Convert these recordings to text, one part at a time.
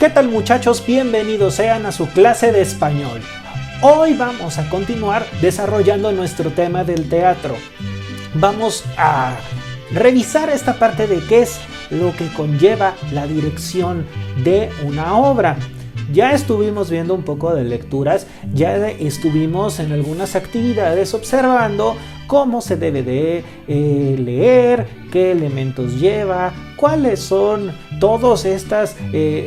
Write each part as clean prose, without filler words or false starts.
¿Qué tal, muchachos? Bienvenidos sean a su clase de español. Hoy vamos a continuar desarrollando nuestro tema del teatro. Vamos a revisar esta parte de qué es lo que conlleva la dirección de una obra. Ya estuvimos viendo un poco de lecturas, ya estuvimos en algunas actividades observando cómo se debe de leer, qué elementos lleva, cuáles son todas estas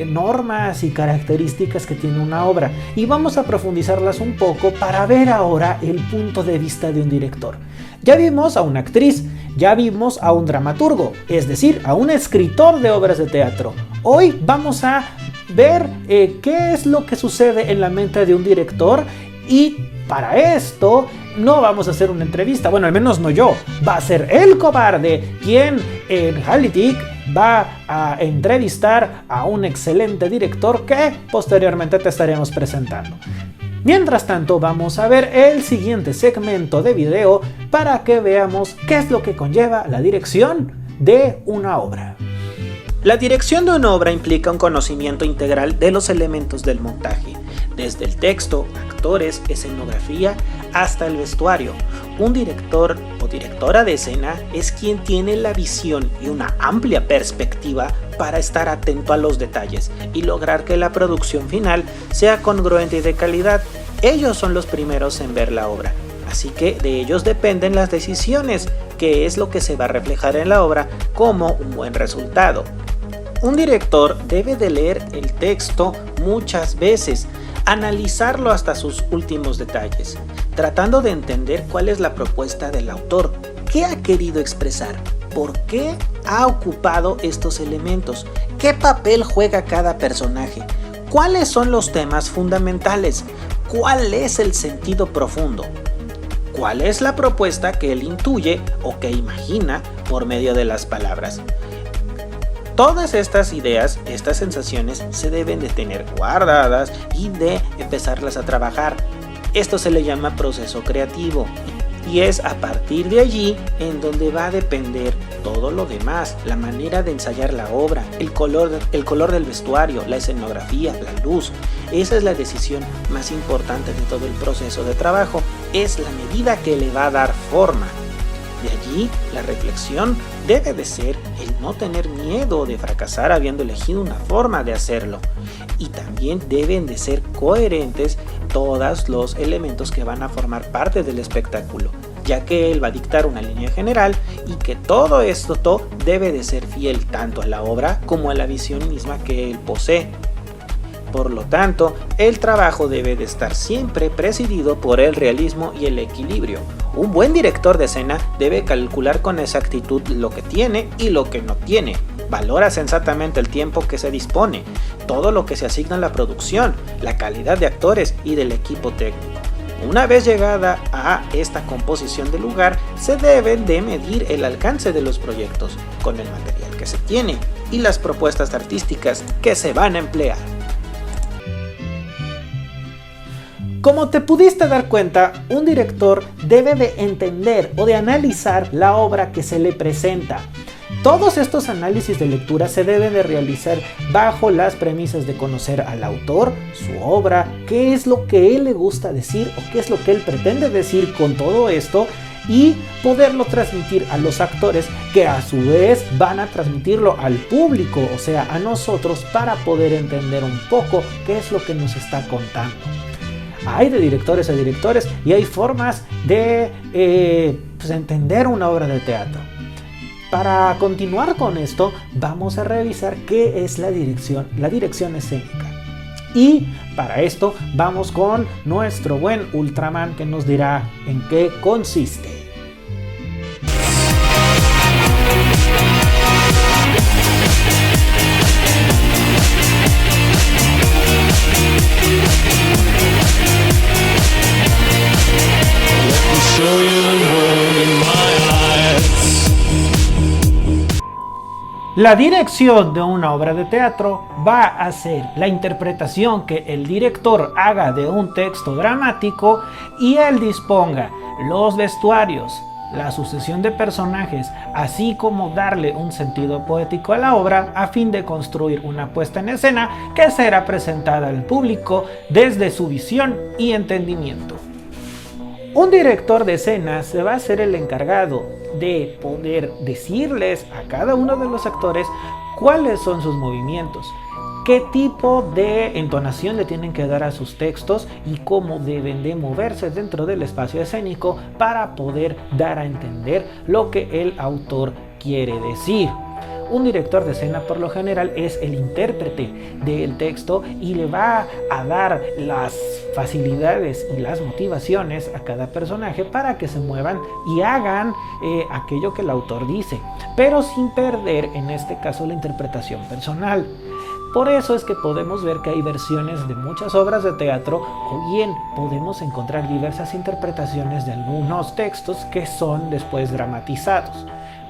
normas y características que tiene una obra. Y vamos a profundizarlas un poco para ver ahora el punto de vista de un director. Ya vimos a una actriz, ya vimos a un dramaturgo, es decir, a un escritor de obras de teatro. Hoy vamos a ver qué es lo que sucede en la mente de un director, y para esto no vamos a hacer una entrevista, bueno, al menos no yo, va a ser el cobarde quien en Halitic va a entrevistar a un excelente director que posteriormente te estaremos presentando. Mientras tanto, vamos a ver el siguiente segmento de video para que veamos qué es lo que conlleva la dirección de una obra. La dirección de una obra implica un conocimiento integral de los elementos del montaje, desde el texto, actores, escenografía, hasta el vestuario. Un director o directora de escena es quien tiene la visión y una amplia perspectiva para estar atento a los detalles y lograr que la producción final sea congruente y de calidad. Ellos son los primeros en ver la obra, así que de ellos dependen las decisiones, que es lo que se va a reflejar en la obra como un buen resultado. Un director debe de leer el texto muchas veces, analizarlo hasta sus últimos detalles, tratando de entender cuál es la propuesta del autor, qué ha querido expresar, por qué ha ocupado estos elementos, qué papel juega cada personaje, cuáles son los temas fundamentales, cuál es el sentido profundo, cuál es la propuesta que él intuye o que imagina por medio de las palabras. Todas estas ideas, estas sensaciones se deben de tener guardadas y de empezarlas a trabajar. Esto se le llama proceso creativo y es a partir de allí en donde va a depender todo lo demás, la manera de ensayar la obra, el color del vestuario, la escenografía, la luz. Esa es la decisión más importante de todo el proceso de trabajo, es la medida que le va a dar forma. De allí, la reflexión debe de ser el no tener miedo de fracasar habiendo elegido una forma de hacerlo. Y también deben de ser coherentes todos los elementos que van a formar parte del espectáculo, ya que él va a dictar una línea general y que todo esto debe de ser fiel tanto a la obra como a la visión misma que él posee. Por lo tanto, el trabajo debe de estar siempre presidido por el realismo y el equilibrio. Un buen director de escena debe calcular con exactitud lo que tiene y lo que no tiene. Valora sensatamente el tiempo que se dispone, todo lo que se asigna a la producción, la calidad de actores y del equipo técnico. Una vez llegada a esta composición del lugar, se debe de medir el alcance de los proyectos, con el material que se tiene y las propuestas artísticas que se van a emplear. Como te pudiste dar cuenta, un director debe de entender o de analizar la obra que se le presenta. Todos estos análisis de lectura se deben de realizar bajo las premisas de conocer al autor, su obra, qué es lo que él le gusta decir o qué es lo que él pretende decir con todo esto, y poderlo transmitir a los actores, que a su vez van a transmitirlo al público, o sea, a nosotros, para poder entender un poco qué es lo que nos está contando. Hay de directores a directores y hay formas de entender una obra de teatro. Para continuar con esto, vamos a revisar qué es la dirección escénica. Y para esto vamos con nuestro buen Ultraman, que nos dirá en qué consiste. La dirección de una obra de teatro va a ser la interpretación que el director haga de un texto dramático y él disponga los vestuarios, la sucesión de personajes, así como darle un sentido poético a la obra a fin de construir una puesta en escena que será presentada al público desde su visión y entendimiento. Un director de escena se va a ser el encargado de poder decirles a cada uno de los actores cuáles son sus movimientos, qué tipo de entonación le tienen que dar a sus textos y cómo deben de moverse dentro del espacio escénico para poder dar a entender lo que el autor quiere decir. Un director de escena por lo general es el intérprete del texto y le va a dar las facilidades y las motivaciones a cada personaje para que se muevan y hagan aquello que el autor dice, pero sin perder en este caso la interpretación personal. Por eso es que podemos ver que hay versiones de muchas obras de teatro, o bien podemos encontrar diversas interpretaciones de algunos textos que son después dramatizados.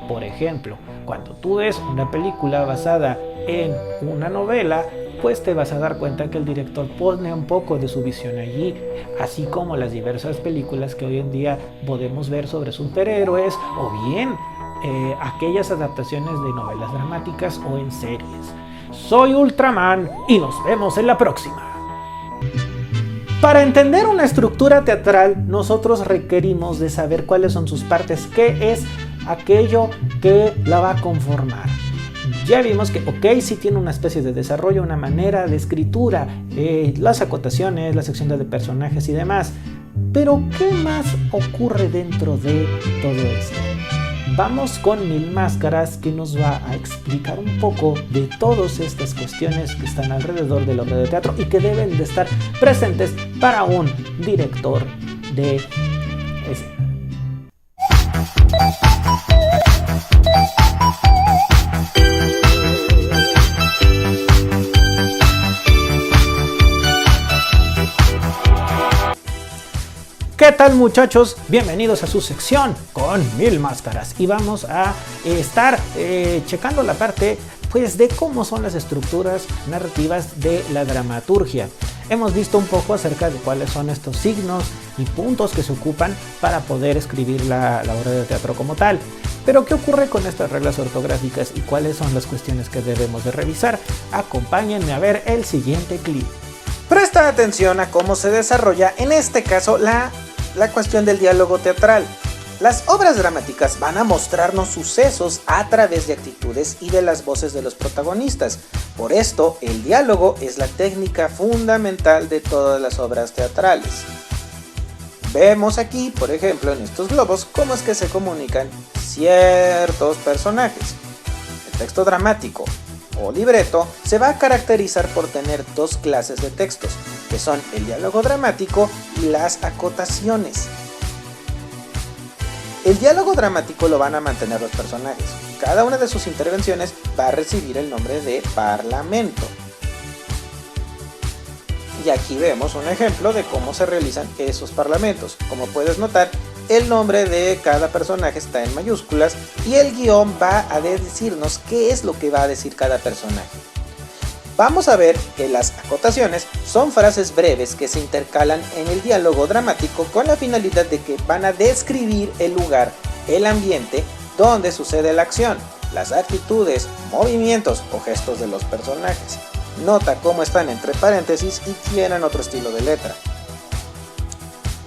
Por ejemplo, cuando tú ves una película basada en una novela, pues te vas a dar cuenta que el director pone un poco de su visión allí, así como las diversas películas que hoy en día podemos ver sobre superhéroes, o bien aquellas adaptaciones de novelas dramáticas o en series. Soy Ultraman y nos vemos en la próxima. Para entender una estructura teatral, nosotros requerimos de saber cuáles son sus partes, qué es aquello que la va a conformar. Ya vimos que, sí tiene una especie de desarrollo, una manera de escritura, las acotaciones, la sección de personajes y demás. Pero, ¿qué más ocurre dentro de todo esto? Vamos con Mil Máscaras, que nos va a explicar un poco de todas estas cuestiones que están alrededor de la obra de teatro y que deben de estar presentes para un director de escena. ¿Qué tal, muchachos? Bienvenidos a su sección con Mil Máscaras y vamos a estar checando la parte pues de cómo son las estructuras narrativas de la dramaturgia. Hemos visto un poco acerca de cuáles son estos signos y puntos que se ocupan para poder escribir la obra de teatro como tal. Pero ¿qué ocurre con estas reglas ortográficas y cuáles son las cuestiones que debemos de revisar? Acompáñenme a ver el siguiente clip. Presta atención a cómo se desarrolla en este caso la cuestión del diálogo teatral. Las obras dramáticas van a mostrarnos sucesos a través de actitudes y de las voces de los protagonistas. Por esto, el diálogo es la técnica fundamental de todas las obras teatrales. Vemos aquí, por ejemplo, en estos globos, cómo es que se comunican ciertos personajes. El texto dramático o libreto se va a caracterizar por tener dos clases de textos, que son el diálogo dramático y las acotaciones. El diálogo dramático lo van a mantener los personajes. Cada una de sus intervenciones va a recibir el nombre de parlamento. Y aquí vemos un ejemplo de cómo se realizan esos parlamentos. Como puedes notar, el nombre de cada personaje está en mayúsculas y el guión va a decirnos qué es lo que va a decir cada personaje. Vamos a ver que las acotaciones son frases breves que se intercalan en el diálogo dramático con la finalidad de que van a describir el lugar, el ambiente donde sucede la acción, las actitudes, movimientos o gestos de los personajes. Nota cómo están entre paréntesis y tienen otro estilo de letra.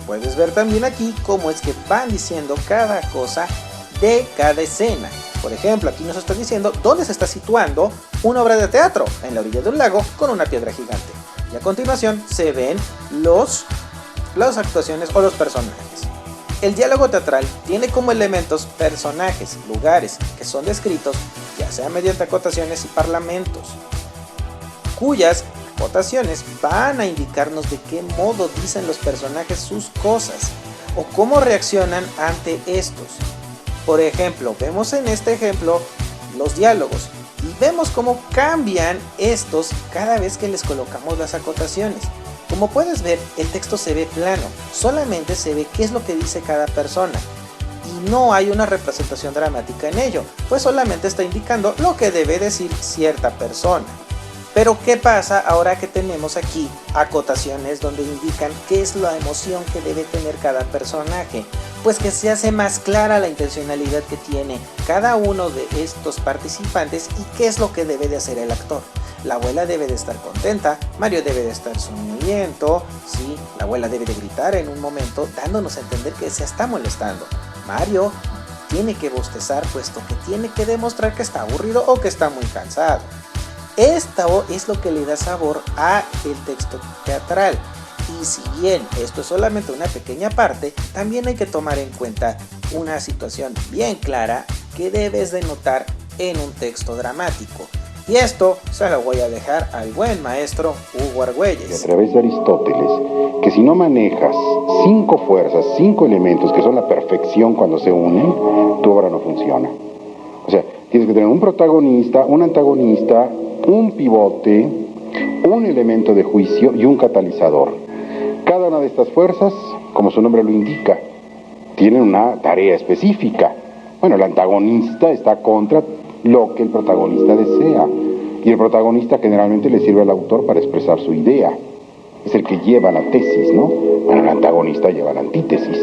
Puedes ver también aquí cómo es que van diciendo cada cosa de cada escena. Por ejemplo, aquí nos está diciendo dónde se está situando una obra de teatro, en la orilla de un lago con una piedra gigante. Y a continuación se ven las actuaciones o los personajes. El diálogo teatral tiene como elementos personajes, lugares que son descritos ya sea mediante acotaciones y parlamentos, cuyas acotaciones van a indicarnos de qué modo dicen los personajes sus cosas o cómo reaccionan ante estos. Por ejemplo, vemos en este ejemplo los diálogos y vemos cómo cambian estos cada vez que les colocamos las acotaciones. Como puedes ver, el texto se ve plano, solamente se ve qué es lo que dice cada persona y no hay una representación dramática en ello, pues solamente está indicando lo que debe decir cierta persona. Pero ¿qué pasa ahora que tenemos aquí acotaciones donde indican qué es la emoción que debe tener cada personaje? Pues que se hace más clara la intencionalidad que tiene cada uno de estos participantes y qué es lo que debe de hacer el actor. La abuela debe de estar contenta, Mario debe de estar sonriendo, sí, la abuela debe de gritar en un momento dándonos a entender que se está molestando. Mario tiene que bostezar puesto que tiene que demostrar que está aburrido o que está muy cansado. Esto es lo que le da sabor a el texto teatral. Y si bien esto es solamente una pequeña parte, también hay que tomar en cuenta una situación bien clara que debes de notar en un texto dramático. Y esto se lo voy a dejar al buen maestro Hugo Argüelles. A través de Aristóteles, que si no manejas 5 fuerzas, 5 elementos que son la perfección cuando se unen, tu obra no funciona. O sea, tienes que tener un protagonista, un antagonista, un pivote, un elemento de juicio y un catalizador. Cada una de estas fuerzas, como su nombre lo indica, tienen una tarea específica. Bueno, el antagonista está contra lo que el protagonista desea, y el protagonista generalmente le sirve al autor para expresar su idea. Es el que lleva la tesis, ¿no? Bueno, el antagonista lleva la antítesis.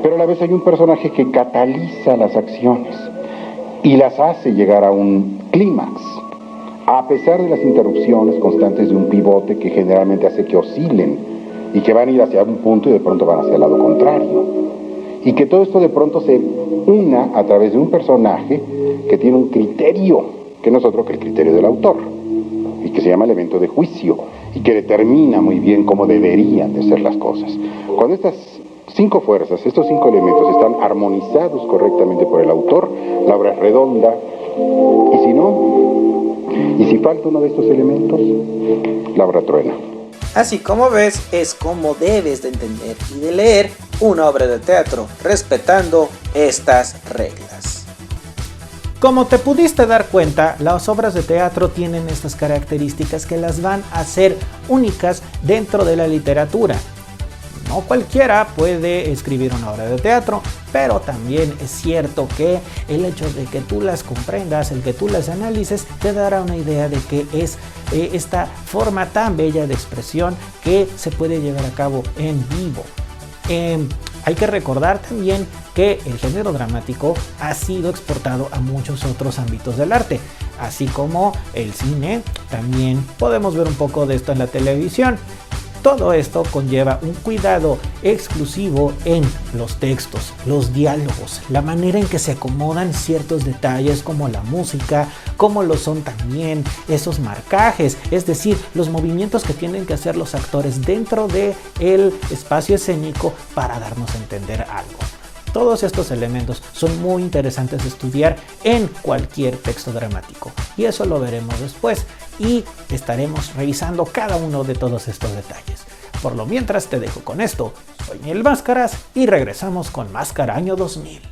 Pero a la vez hay un personaje que cataliza las acciones y las hace llegar a un clímax, a pesar de las interrupciones constantes de un pivote que generalmente hace que oscilen y que van a ir hacia un punto y de pronto van hacia el lado contrario. Y que todo esto de pronto se una a través de un personaje que tiene un criterio, que no es otro que el criterio del autor, y que se llama elemento de juicio, y que determina muy bien cómo deberían de ser las cosas. Cuando estas 5 fuerzas, estos 5 elementos están armonizados correctamente por el autor, la obra es redonda, y si no, y si falta uno de estos elementos, la obra truena. Así como ves, es como debes de entender y de leer una obra de teatro, respetando estas reglas. Como te pudiste dar cuenta, las obras de teatro tienen estas características que las van a hacer únicas dentro de la literatura. No cualquiera puede escribir una obra de teatro, pero también es cierto que el hecho de que tú las comprendas, el que tú las analices, te dará una idea de que es esta forma tan bella de expresión que se puede llevar a cabo en vivo. Hay que recordar también que el género dramático ha sido exportado a muchos otros ámbitos del arte, así como el cine. También podemos ver un poco de esto en la televisión. Todo esto conlleva un cuidado exclusivo en los textos, los diálogos, la manera en que se acomodan ciertos detalles como la música, como lo son también esos marcajes, es decir, los movimientos que tienen que hacer los actores dentro del espacio escénico para darnos a entender algo. Todos estos elementos son muy interesantes de estudiar en cualquier texto dramático, y eso lo veremos después y estaremos revisando cada uno de todos estos detalles. Por lo mientras te dejo con esto. Soy Miel Máscaras y regresamos con Máscara Año 2000.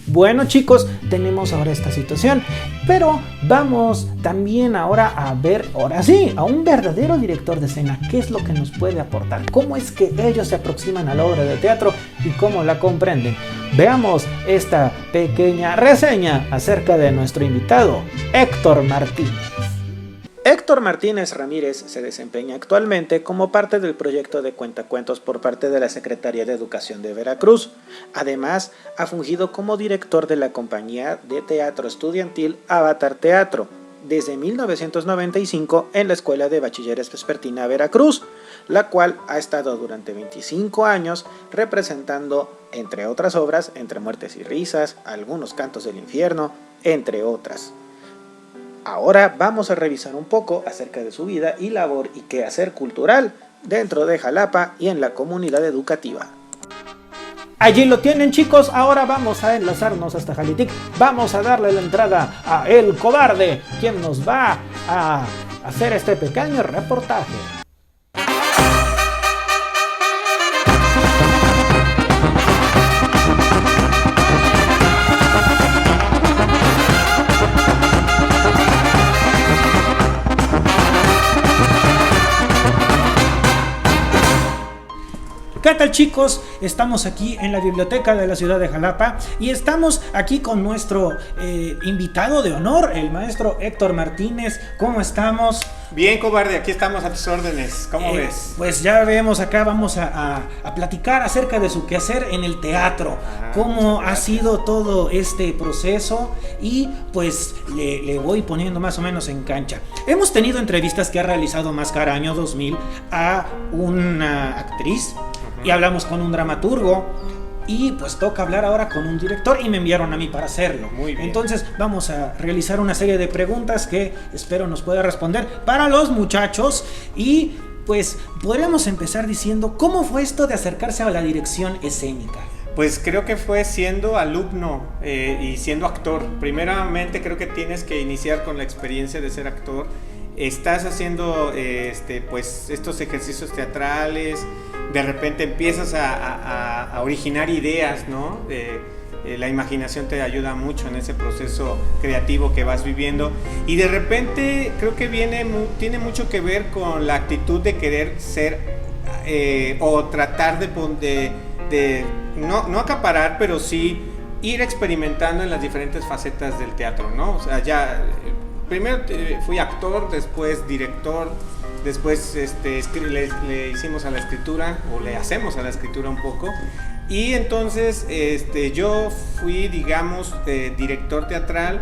Bueno chicos, tenemos ahora esta situación, pero vamos también ahora a ver, ahora sí, a un verdadero director de escena. ¿Qué es lo que nos puede aportar? ¿Cómo es que ellos se aproximan a la obra de teatro y cómo la comprenden? Veamos esta pequeña reseña acerca de nuestro invitado, Héctor Martínez. Héctor Martínez Ramírez se desempeña actualmente como parte del proyecto de Cuentacuentos por parte de la Secretaría de Educación de Veracruz. Además, ha fungido como director de la compañía de teatro estudiantil Avatar Teatro desde 1995 en la Escuela de Bachilleres Vespertina Veracruz, la cual ha estado durante 25 años representando, entre otras obras, Entre Muertes y Risas, Algunos Cantos del Infierno, entre otras. Ahora vamos a revisar un poco acerca de su vida y labor y quehacer cultural dentro de Jalapa y en la comunidad educativa. Allí lo tienen chicos, ahora vamos a enlazarnos hasta Jalitic, vamos a darle la entrada a El Cobarde, quien nos va a hacer este pequeño reportaje. ¿Qué tal, chicos? Estamos aquí en la biblioteca de la ciudad de Jalapa y estamos aquí con nuestro invitado de honor, el maestro Héctor Martínez. ¿Cómo estamos? Bien, cobarde, aquí estamos a tus órdenes. ¿Cómo ves? Pues ya vemos acá, vamos a platicar acerca de su quehacer en el teatro, cómo ha sido todo este proceso y pues le voy poniendo más o menos en cancha. Hemos tenido entrevistas que ha realizado Máscara Año 2000 a una actriz y hablamos con un dramaturgo. Y pues toca hablar ahora con un director y me enviaron a mí para hacerlo. Muy bien. Entonces vamos a realizar una serie de preguntas que espero nos pueda responder para los muchachos. Y pues podríamos empezar diciendo, ¿cómo fue esto de acercarse a la dirección escénica? Pues creo que fue siendo alumno y siendo actor. Primeramente creo que tienes que iniciar con la experiencia de ser actor. Estás haciendo pues estos ejercicios teatrales, de repente empiezas a originar ideas, ¿no? La imaginación te ayuda mucho en ese proceso creativo que vas viviendo y de repente creo que tiene mucho que ver con la actitud de querer ser o tratar de no acaparar, pero sí ir experimentando en las diferentes facetas del teatro, ¿no? O sea, ya primero fui actor, después director, después le hicimos a la escritura, o le hacemos a la escritura un poco, y entonces yo fui, digamos, director teatral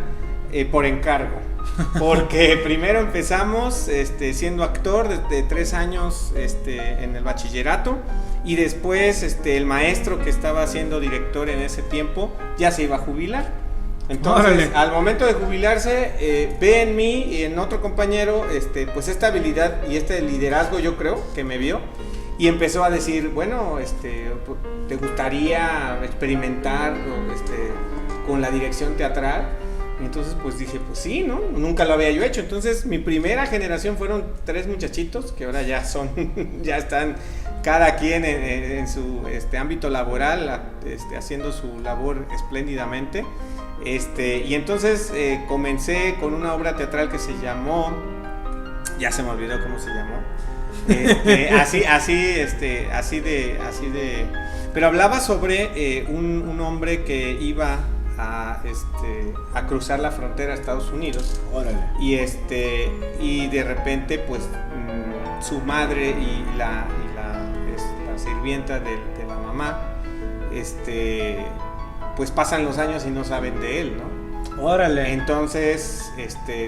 por encargo, porque primero empezamos siendo actor desde 3 años en el bachillerato, y después el maestro que estaba siendo director en ese tiempo ya se iba a jubilar. Entonces, ¡órale! Al momento de jubilarse, ve en mí y en otro compañero pues esta habilidad y este liderazgo, yo creo, que me vio, y empezó a decir, bueno, ¿te gustaría experimentar con la dirección teatral? Y entonces pues dije, pues sí, ¿no? Nunca lo había yo hecho. Entonces mi primera generación fueron 3 muchachitos que ahora ya ya están cada quien en su ámbito laboral, haciendo su labor espléndidamente. Y entonces comencé con una obra teatral que se llamó, ya se me olvidó cómo se llamó, pero hablaba sobre un hombre que iba a cruzar la frontera a Estados Unidos. Órale. Y de repente pues su madre y la sirvienta de la mamá pues pasan los años y no saben de él, ¿no? Órale. Entonces,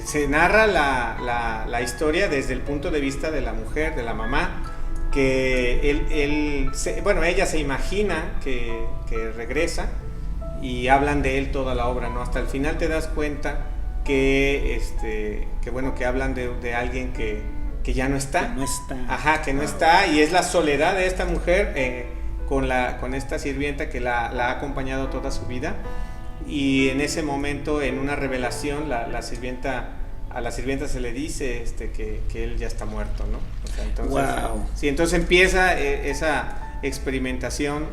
se narra la historia desde el punto de vista de la mujer, de la mamá, que ella se imagina que regresa y hablan de él toda la obra, ¿no? Hasta el final te das cuenta que hablan de alguien que ya no está. Que no está. Ajá, que no está, y es la soledad de esta mujer con esta sirvienta que la ha acompañado toda su vida, y en ese momento, en una revelación, a la sirvienta se le dice que él ya está muerto, ¿no? O sea, entonces, wow. Sí, entonces empieza esa experimentación,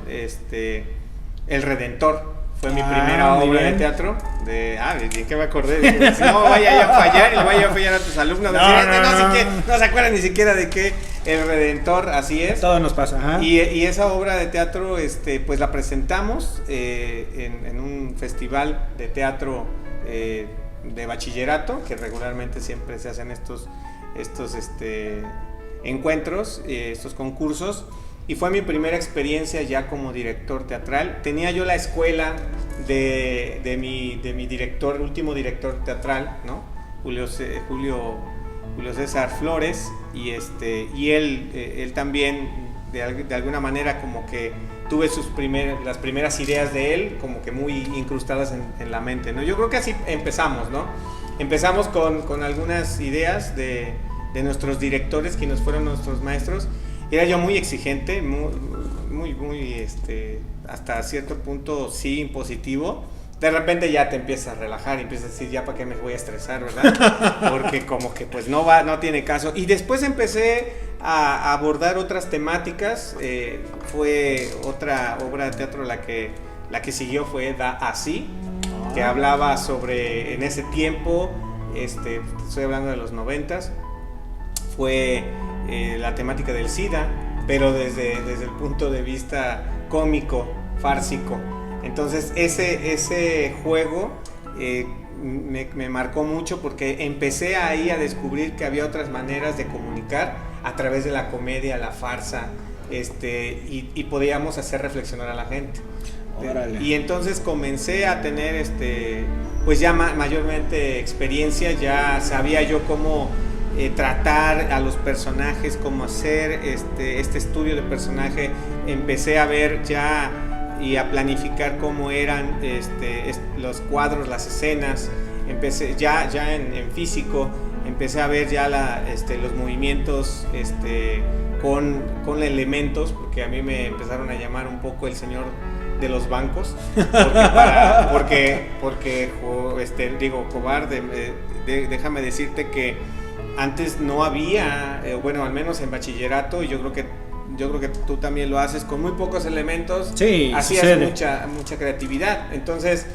El Redentor. Fue mi primera obra de teatro. ¿De qué me acordé? Si no vaya a fallar, y le vaya a fallar a tus alumnos. No se acuerdan ni siquiera de qué. El Redentor, así es. Todo nos pasa. Ajá. Y esa obra de teatro, pues la presentamos en un festival de teatro de bachillerato, que regularmente siempre se hacen estos encuentros, estos concursos. Y fue mi primera experiencia ya como director teatral. Tenía yo la escuela de mi director, último director teatral, ¿no? Julio César Flores, y él también de alguna manera como que tuve las primeras ideas de él como que muy incrustadas en la mente, ¿no? Yo creo que así empezamos, ¿no? Empezamos con algunas ideas de nuestros directores, quienes fueron nuestros maestros. Era yo muy exigente, muy hasta cierto punto sí impositivo. De repente ya te empiezas a relajar y empiezas a decir, ya para qué me voy a estresar, ¿verdad? Porque como que pues no tiene caso. Y después empecé a abordar otras temáticas. Fue otra obra de teatro la que siguió, fue Da Así, que hablaba sobre, en ese tiempo, estoy hablando de los 90s, fue la temática del SIDA, pero desde el punto de vista cómico, fársico. Entonces ese juego me marcó mucho porque empecé ahí a descubrir que había otras maneras de comunicar a través de la comedia, la farsa, y podíamos hacer reflexionar a la gente. Órale. Y entonces comencé a tener pues ya mayormente experiencia, ya sabía yo cómo tratar a los personajes, cómo hacer este estudio de personaje. Empecé a ver ya y a planificar cómo eran los cuadros, las escenas. Empecé ya en físico, empecé a ver ya los movimientos con elementos, porque a mí me empezaron a llamar un poco el señor de los bancos, porque digo, cobarde, déjame decirte que antes no había, bueno, al menos en bachillerato, y yo creo que tú también lo haces, con muy pocos elementos, sí, hacías mucha creatividad. Entonces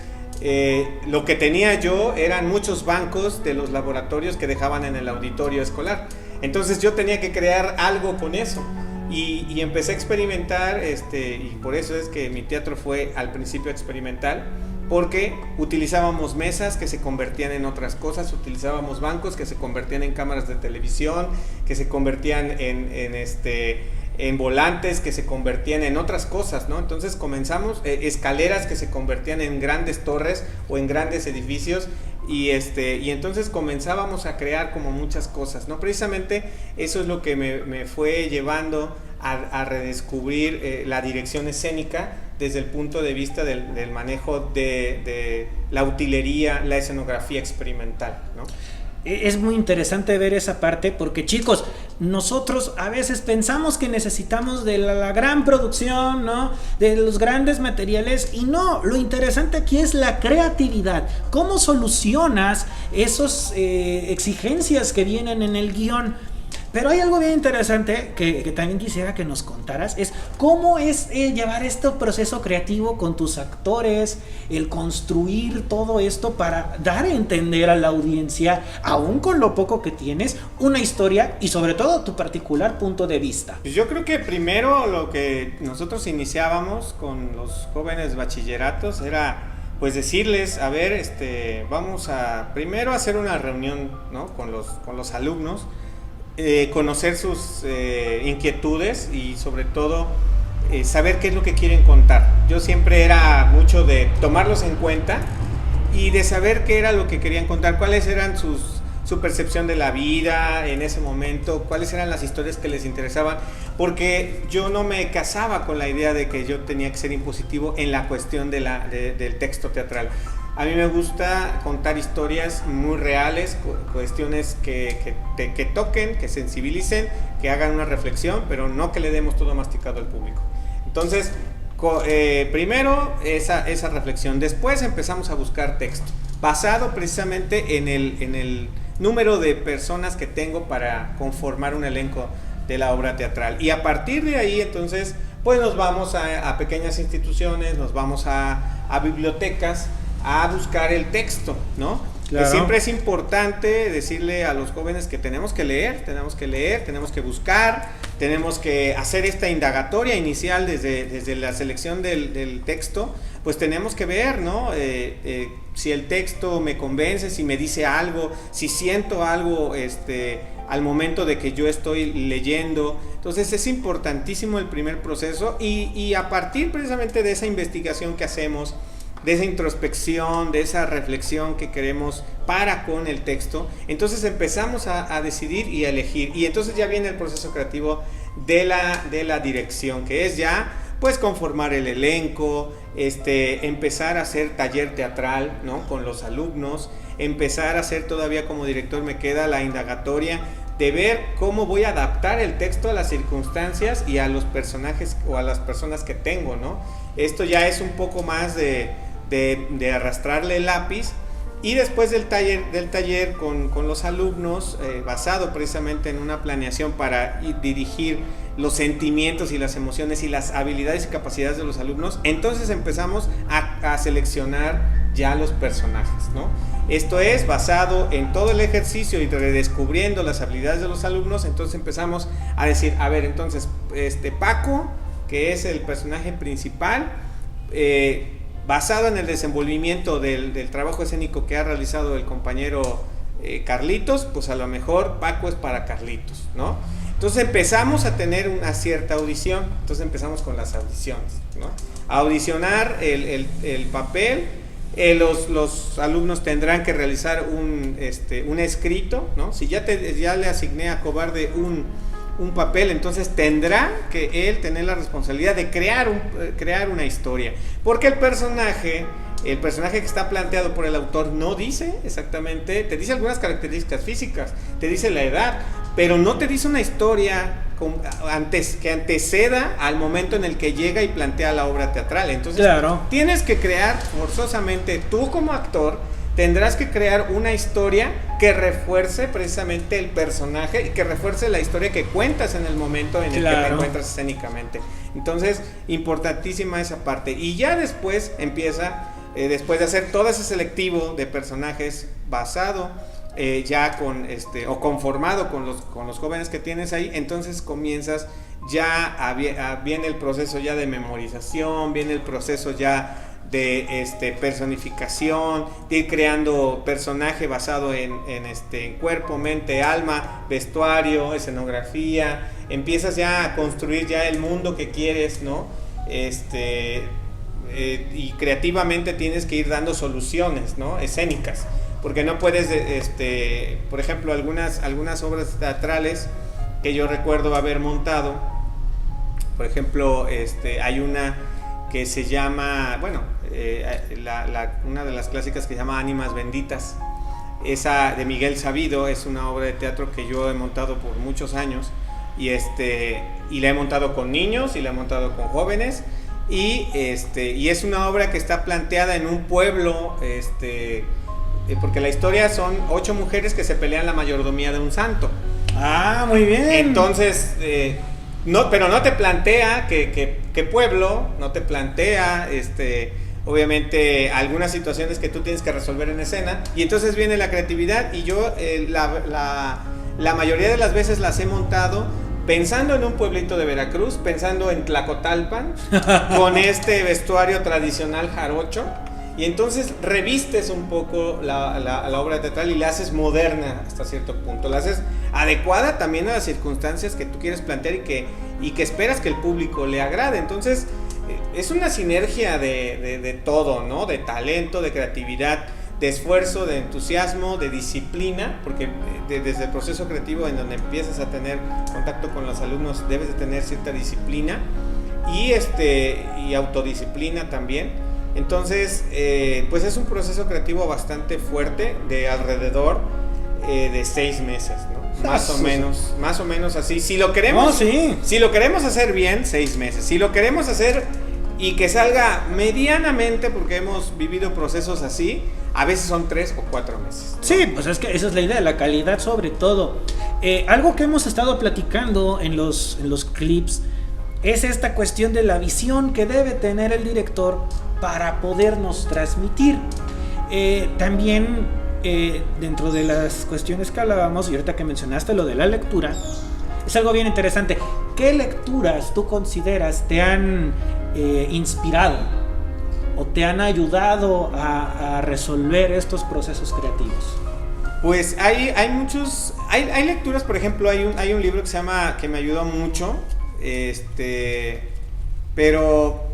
lo que tenía yo eran muchos bancos de los laboratorios que dejaban en el auditorio escolar. Entonces yo tenía que crear algo con eso. Y empecé a experimentar, y por eso es que mi teatro fue al principio experimental, porque utilizábamos mesas que se convertían en otras cosas, utilizábamos bancos que se convertían en cámaras de televisión, que se convertían en volantes, que se convertían en otras cosas, ¿no? Entonces comenzamos, escaleras que se convertían en grandes torres o en grandes edificios, y entonces comenzábamos a crear como muchas cosas, ¿no? Precisamente eso es lo que me fue llevando a redescubrir la dirección escénica desde el punto de vista del manejo de la utilería, la escenografía experimental, ¿no? Es muy interesante ver esa parte porque, chicos, nosotros a veces pensamos que necesitamos de la gran producción, ¿no? De los grandes materiales, y no, lo interesante aquí es la creatividad. ¿Cómo solucionas esas exigencias que vienen en el guión? Pero hay algo bien interesante que también quisiera que nos contaras, es cómo es llevar este proceso creativo con tus actores, el construir todo esto para dar a entender a la audiencia, aún con lo poco que tienes, una historia y sobre todo tu particular punto de vista. Yo creo que primero lo que nosotros iniciábamos con los jóvenes bachilleratos era pues decirles, a ver, vamos a primero hacer una reunión, ¿no? con los alumnos, conocer sus inquietudes y sobre todo saber qué es lo que quieren contar. Yo siempre era mucho de tomarlos en cuenta y de saber qué era lo que querían contar, cuáles eran su percepción de la vida en ese momento, cuáles eran las historias que les interesaban, porque yo no me casaba con la idea de que yo tenía que ser impositivo en la cuestión del texto teatral. A mí me gusta contar historias muy reales, cuestiones que toquen, que sensibilicen, que hagan una reflexión, pero no que le demos todo masticado al público. Entonces, primero esa reflexión, después empezamos a buscar texto, basado precisamente en el número de personas que tengo para conformar un elenco de la obra teatral. Y a partir de ahí, entonces, pues nos vamos a pequeñas instituciones, nos vamos a bibliotecas, a buscar el texto, ¿no? Claro. Que siempre es importante decirle a los jóvenes que tenemos que leer, tenemos que buscar, tenemos que hacer esta indagatoria inicial desde la selección del texto, pues tenemos que ver, ¿no? Si el texto me convence, si me dice algo, si siento algo al momento de que yo estoy leyendo. Entonces es importantísimo el primer proceso y a partir precisamente de esa investigación que hacemos, de esa introspección, de esa reflexión que queremos para con el texto, entonces empezamos a decidir y a elegir, y entonces ya viene el proceso creativo de la dirección, que es ya pues conformar el elenco, empezar a hacer taller teatral, ¿no? Con los alumnos, empezar a hacer, todavía como director me queda la indagatoria de ver cómo voy a adaptar el texto a las circunstancias y a los personajes o a las personas que tengo, ¿no? Esto ya es un poco más de arrastrarle el lápiz, y después del taller con los alumnos, basado precisamente en una planeación para dirigir los sentimientos y las emociones y las habilidades y capacidades de los alumnos, entonces empezamos a seleccionar ya los personajes, ¿no? Esto es basado en todo el ejercicio y redescubriendo las habilidades de los alumnos. Entonces empezamos a decir, a ver, entonces Paco, que es el personaje principal, basado en el desenvolvimiento del trabajo escénico que ha realizado el compañero Carlitos, pues a lo mejor Paco es para Carlitos, ¿no? Entonces empezamos a tener una cierta audición. Entonces empezamos con las audiciones, ¿no? A audicionar el papel. Los alumnos tendrán que realizar un escrito, ¿no? Si ya le asigné a Cobarde un papel, entonces tendrá que él tener la responsabilidad de crear una historia, porque el personaje que está planteado por el autor no dice exactamente, te dice algunas características físicas, te dice la edad, pero no te dice una historia que anteceda al momento en el que llega y plantea la obra teatral. Entonces claro, tienes que crear forzosamente, tú como actor tendrás que crear una historia que refuerce precisamente el personaje y que refuerce la historia que cuentas en el momento en el que te encuentras escénicamente. Entonces, importantísima esa parte. Y ya después empieza, después de hacer todo ese selectivo de personajes basado ya con o conformado con los jóvenes que tienes ahí, entonces comienzas ya viene el proceso ya de memorización, viene el proceso ya de personificación, de ir creando personaje basado en cuerpo, mente, alma, vestuario, escenografía. Empiezas ya a construir ya el mundo que quieres, ¿no? Y creativamente tienes que ir dando soluciones, ¿no? Escénicas, porque no puedes, por ejemplo, algunas obras teatrales que yo recuerdo haber montado, por ejemplo, hay una que se llama, una de las clásicas que se llama Ánimas Benditas. Esa de Miguel Sabido es una obra de teatro que yo he montado por muchos años y la he montado con niños y la he montado con jóvenes y es una obra que está planteada en un pueblo, porque la historia son 8 mujeres que se pelean la mayordomía de un santo. Ah, muy bien. Entonces pero no te plantea qué pueblo, no te plantea obviamente algunas situaciones que tú tienes que resolver en escena, y entonces viene la creatividad. Y yo la mayoría de las veces las he montado pensando en un pueblito de Veracruz, pensando en Tlacotalpan, con vestuario tradicional jarocho, y entonces revistes un poco la obra teatral y la haces moderna hasta cierto punto, la haces adecuada también a las circunstancias que tú quieres plantear y que esperas que el público le agrade. Entonces es una sinergia de todo, ¿no? De talento, de creatividad, de esfuerzo, de entusiasmo, de disciplina, porque desde el proceso creativo en donde empiezas a tener contacto con los alumnos debes de tener cierta disciplina y autodisciplina también. Entonces, pues es un proceso creativo bastante fuerte, de alrededor de 6 meses, ¿no? Más o menos así. Si lo queremos hacer bien, 6 meses. Si lo queremos hacer y que salga medianamente, porque hemos vivido procesos así, a veces son 3 o 4 meses, ¿no? Sí, pues es que esa es la idea, la calidad sobre todo. Algo que hemos estado platicando en los clips es esta cuestión de la visión que debe tener el director para podernos transmitir. También dentro de las cuestiones que hablábamos, y ahorita que mencionaste lo de la lectura, es algo bien interesante. ¿Qué lecturas tú consideras te han inspirado o te han ayudado a resolver estos procesos creativos? Pues hay muchos, hay lecturas. Por ejemplo, hay un libro que se llama, que me ayudó mucho, pero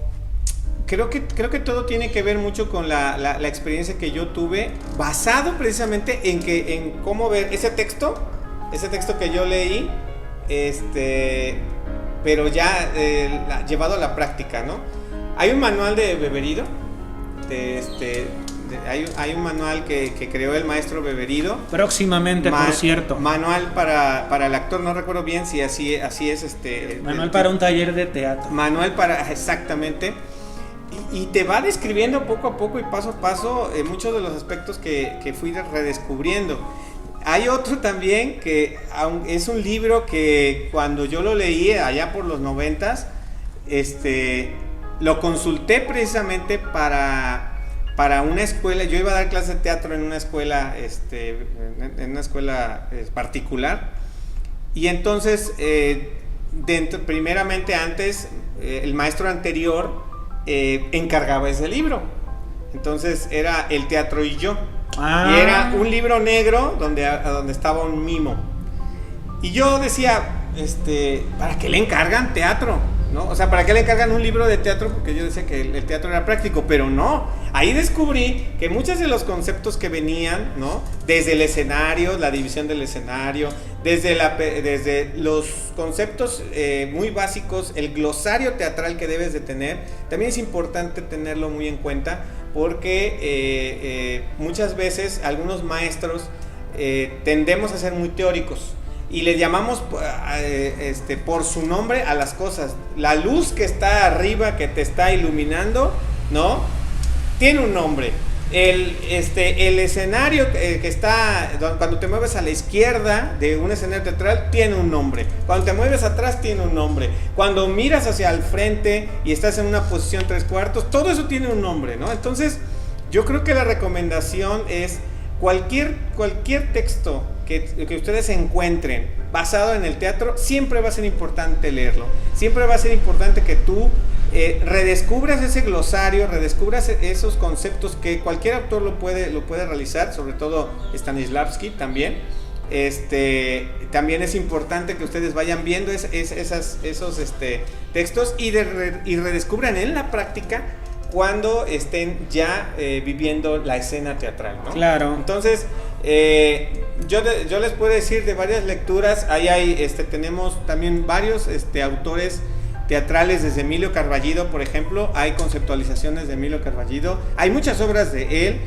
creo que todo tiene que ver mucho con la experiencia que yo tuve, basado precisamente en cómo ver ese texto que yo leí, pero ya llevado a la práctica, ¿no? Hay un manual de Beberido, hay un manual que creó el maestro Beberido. Próximamente, por cierto. Manual para el actor, no recuerdo bien si así es. Manual para un taller de teatro. Exactamente. Y te va describiendo poco a poco y paso a paso muchos de los aspectos que fui redescubriendo. Hay otro también que es un libro que cuando yo lo leí allá por los 90s, lo consulté precisamente para para una escuela. Yo iba a dar clases de teatro en una escuela, particular, y entonces, primeramente antes, el maestro anterior encargaba ese libro. Entonces era El teatro y yo. Y era un libro negro donde estaba un mimo. Y yo decía, ¿para qué le encargan teatro? ¿No? O sea, ¿para qué le encargan un libro de teatro? Porque yo decía que el teatro era práctico, pero no. Ahí descubrí que muchos de los conceptos que venían, ¿no? Desde el escenario, la división del escenario, desde los conceptos muy básicos, el glosario teatral que debes de tener, también es importante tenerlo muy en cuenta, porque muchas veces algunos maestros tendemos a ser muy teóricos. Y le llamamos por su nombre a las cosas. La luz que está arriba, que te está iluminando, ¿no? Tiene un nombre. El escenario que está, cuando te mueves a la izquierda de un escenario teatral, tiene un nombre. Cuando te mueves atrás, tiene un nombre. Cuando miras hacia el frente y estás en una posición 3/4, todo eso tiene un nombre, ¿no? Entonces, yo creo que la recomendación es cualquier texto que ustedes encuentren basado en el teatro, siempre va a ser importante leerlo. Siempre va a ser importante que tú redescubras ese glosario, redescubras esos conceptos que cualquier autor lo puede realizar, sobre todo Stanislavski también. También es importante que ustedes vayan viendo esos textos y redescubran en la práctica cuando estén ya viviendo la escena teatral, ¿no? Claro. Entonces, yo les puedo decir de varias lecturas. Ahí tenemos también varios autores teatrales, desde Emilio Carballido, por ejemplo. Hay conceptualizaciones de Emilio Carballido, hay muchas obras de él.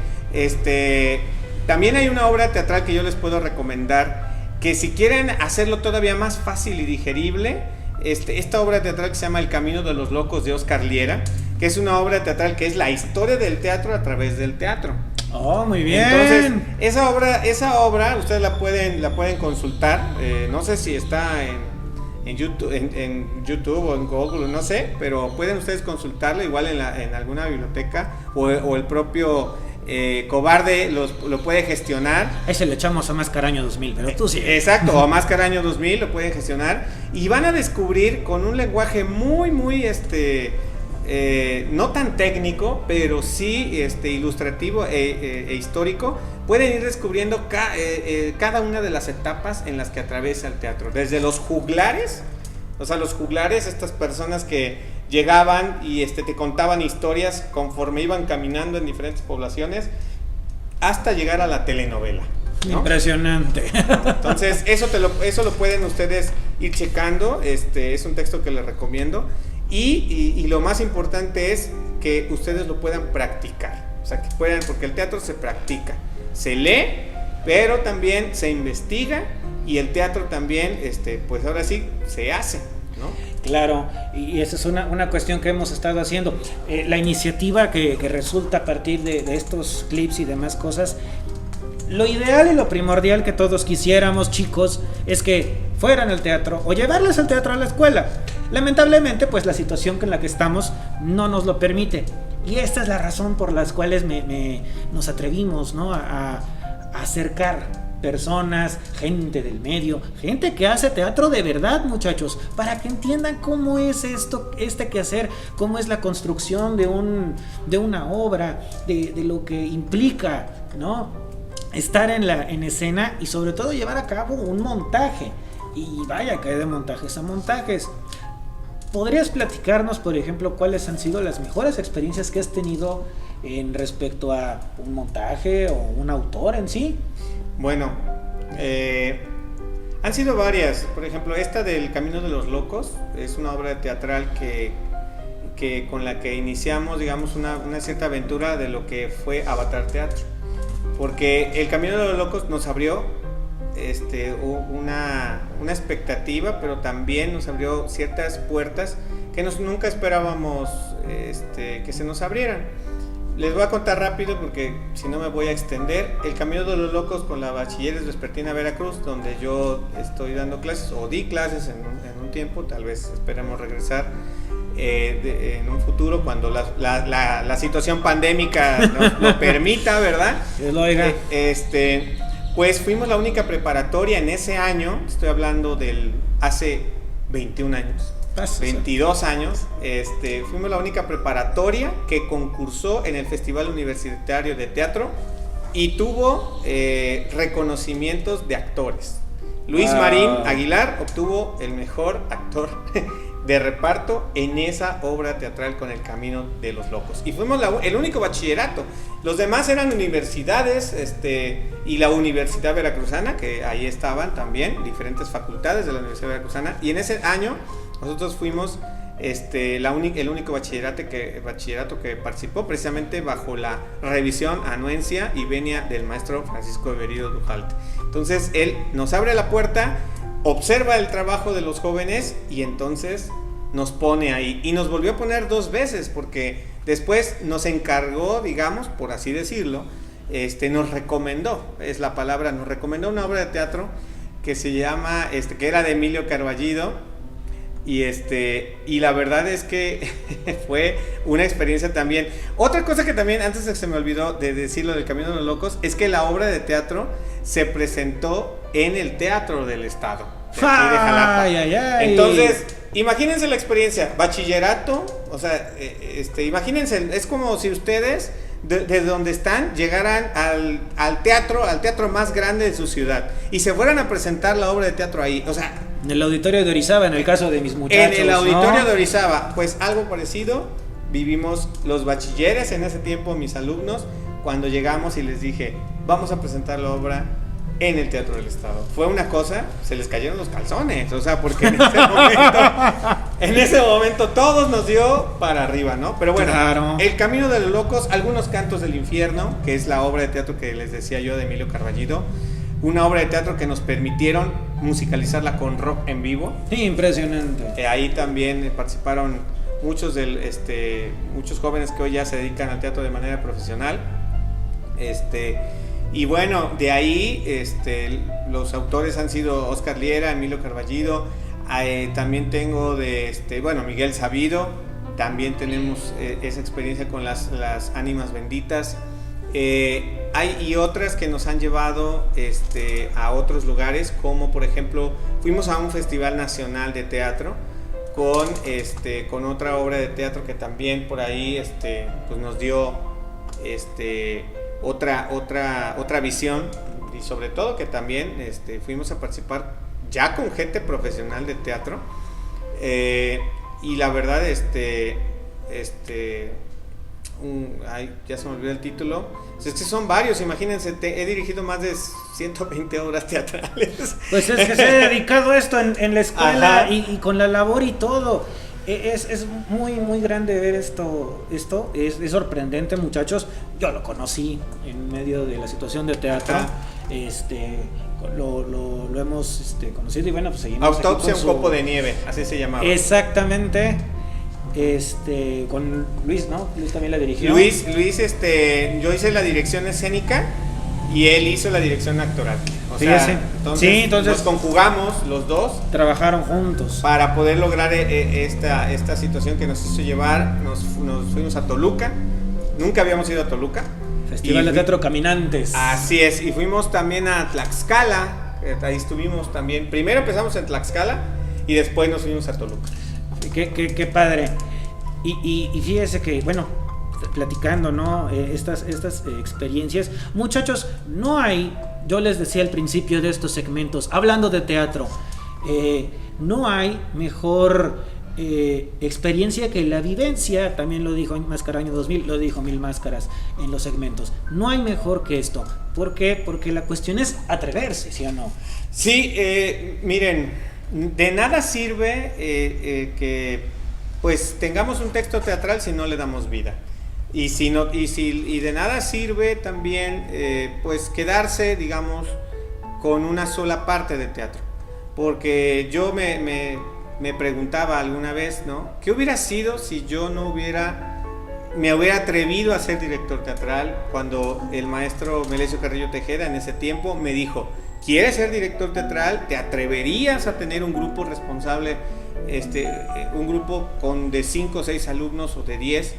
También hay una obra teatral que yo les puedo recomendar, que si quieren hacerlo todavía más fácil y digerible, esta obra teatral que se llama El camino de los locos, de Oscar Liera, que es una obra teatral que es la historia del teatro a través del teatro. Oh, muy bien. Entonces, esa obra ustedes la pueden consultar. No sé si está en YouTube o en Google, no sé, pero pueden ustedes consultarla igual en alguna biblioteca, o el propio Cobarde lo puede gestionar. Ahí se le echamos a Mascaraño 2000, pero tú sí. Exacto, o a Mascaraño 2000 lo pueden gestionar, y van a descubrir con un lenguaje muy, muy no tan técnico, pero sí ilustrativo e histórico. Pueden ir descubriendo cada una de las etapas en las que atraviesa el teatro, desde los juglares. O sea, los juglares, estas personas que llegaban y te contaban historias conforme iban caminando en diferentes poblaciones, hasta llegar a la telenovela, ¿no? Impresionante. Entonces, eso lo pueden ustedes ir checando. Es un texto que les recomiendo. Y lo más importante es que ustedes lo puedan practicar. O sea, que puedan, porque el teatro se practica, se lee, pero también se investiga, y el teatro también, pues ahora sí, se hace, ¿no? Claro, y esa es una cuestión que hemos estado haciendo. La iniciativa que resulta a partir de estos clips y demás cosas, lo ideal y lo primordial que todos quisiéramos, chicos, es que fueran al teatro o llevarles el teatro a la escuela. Lamentablemente, pues la situación en la que estamos no nos lo permite. Y esta es la razón por las cuales nos atrevimos, ¿no? a acercar personas, gente del medio, gente que hace teatro de verdad, muchachos, para que entiendan cómo es este quehacer, cómo es la construcción de una obra, de lo que implica, ¿no? Estar en escena, y sobre todo llevar a cabo un montaje. Y vaya que hay de montajes a montajes. ¿Podrías platicarnos, por ejemplo, cuáles han sido las mejores experiencias que has tenido en respecto a un montaje o un autor en sí? Bueno, han sido varias. Por ejemplo, esta del Camino de los Locos es una obra teatral que con la que iniciamos, digamos, una cierta aventura de lo que fue Avatar Teatro. Porque el Camino de los Locos nos abrió una expectativa, pero también nos abrió ciertas puertas que nunca esperábamos que se nos abrieran. Les voy a contar rápido, porque si no me voy a extender. El Camino de los Locos con la Bachilleres Vespertina Veracruz, donde yo estoy dando clases, o di clases en un tiempo, tal vez esperemos regresar. en un futuro cuando la situación pandémica nos lo permita, ¿verdad? Pues fuimos la única preparatoria en ese año, estoy hablando del hace 21 años. 22 años, fuimos la única preparatoria que concursó en el Festival Universitario de Teatro y tuvo reconocimientos de actores. Luis Marín Aguilar obtuvo el mejor actor de reparto en esa obra teatral con El Camino de los Locos. Y fuimos el único bachillerato. Los demás eran universidades, y la Universidad Veracruzana, que ahí estaban también, diferentes facultades de la Universidad Veracruzana. Y en ese año nosotros fuimos el único bachillerato que participó precisamente bajo la revisión, anuencia y venia del maestro Francisco Berido Duhalte. Entonces él nos abre la puerta, observa el trabajo de los jóvenes y entonces nos pone ahí. Y nos volvió a poner 2 veces porque después nos encargó, digamos, por así decirlo, nos recomendó, es la palabra, nos recomendó una obra de teatro que se llama, que era de Emilio Carballido. Y la verdad es que fue una experiencia también. Otra cosa que también, antes de que se me olvidó de decirlo del Camino de los Locos, es que la obra de teatro se presentó en el Teatro del Estado de Jalapa. Entonces, imagínense la experiencia, bachillerato, o sea, imagínense, es como si ustedes de donde están llegaran al teatro más grande de su ciudad y se fueran a presentar la obra de teatro ahí, o sea, en el auditorio de Orizaba, en el caso de mis muchachos. En el auditorio de Orizaba, pues algo parecido vivimos los bachilleres en ese tiempo, mis alumnos, cuando llegamos y les dije, vamos a presentar la obra en el Teatro del Estado. Fue una cosa, se les cayeron los calzones, o sea, porque en ese momento todos nos dio para arriba, ¿no? Pero bueno, claro. El Camino de los Locos, algunos cantos del infierno, que es la obra de teatro que les decía yo de Emilio Carballido, una obra de teatro que nos permitieron musicalizarla con rock en vivo. Sí, impresionante. Ahí también participaron muchos jóvenes que hoy ya se dedican al teatro de manera profesional. Y bueno, de ahí los autores han sido Oscar Liera, Emilio Carballido, también tengo Miguel Sabido, también tenemos esa experiencia con las ánimas benditas. Hay otras que nos han llevado a otros lugares, como por ejemplo fuimos a un festival nacional de teatro con otra obra de teatro que también por ahí pues nos dio otra visión, y sobre todo que también fuimos a participar ya con gente profesional de teatro, y la verdad ya se me olvidó el título. Es que son varios, imagínense, he dirigido más de 120 obras teatrales. Pues es que se ha dedicado a esto en la escuela y con la labor y todo. Es muy muy grande ver esto es sorprendente, muchachos. Yo lo conocí en medio de la situación de teatro. Lo hemos conocido y bueno, pues seguimos. Autopsia un copo de nieve, así se llamaba. Exactamente. Con Luis, ¿no? Luis también la dirigió. Luis, yo hice la dirección escénica y él hizo la dirección actoral. Entonces nos conjugamos los dos. Trabajaron juntos para poder lograr esta situación que nos hizo llevar. Nos fuimos a Toluca. Nunca habíamos ido a Toluca. Festival de Teatro Caminantes. Así es. Y fuimos también a Tlaxcala. Ahí estuvimos también. Primero empezamos en Tlaxcala y después nos fuimos a Toluca. Qué padre. Y fíjese que, bueno, platicando, ¿no? Estas experiencias, muchachos, no hay, yo les decía al principio de estos segmentos, hablando de teatro, no hay mejor experiencia que la vivencia. También lo dijo en Máscara Año 2000, lo dijo Mil Máscaras en los segmentos. No hay mejor que esto. ¿Por qué? Porque la cuestión es atreverse, ¿sí o no? Sí, miren, de nada sirve que pues tengamos un texto teatral si no le damos vida. Y de nada sirve también pues quedarse, digamos, con una sola parte de teatro. Porque yo me preguntaba alguna vez, ¿no? ¿Qué hubiera sido si yo me hubiera atrevido a ser director teatral cuando el maestro Melesio Carrillo Tejeda en ese tiempo me dijo: ¿quieres ser director teatral? ¿Te atreverías a tener un grupo responsable un grupo de 5 o 6 alumnos o de 10.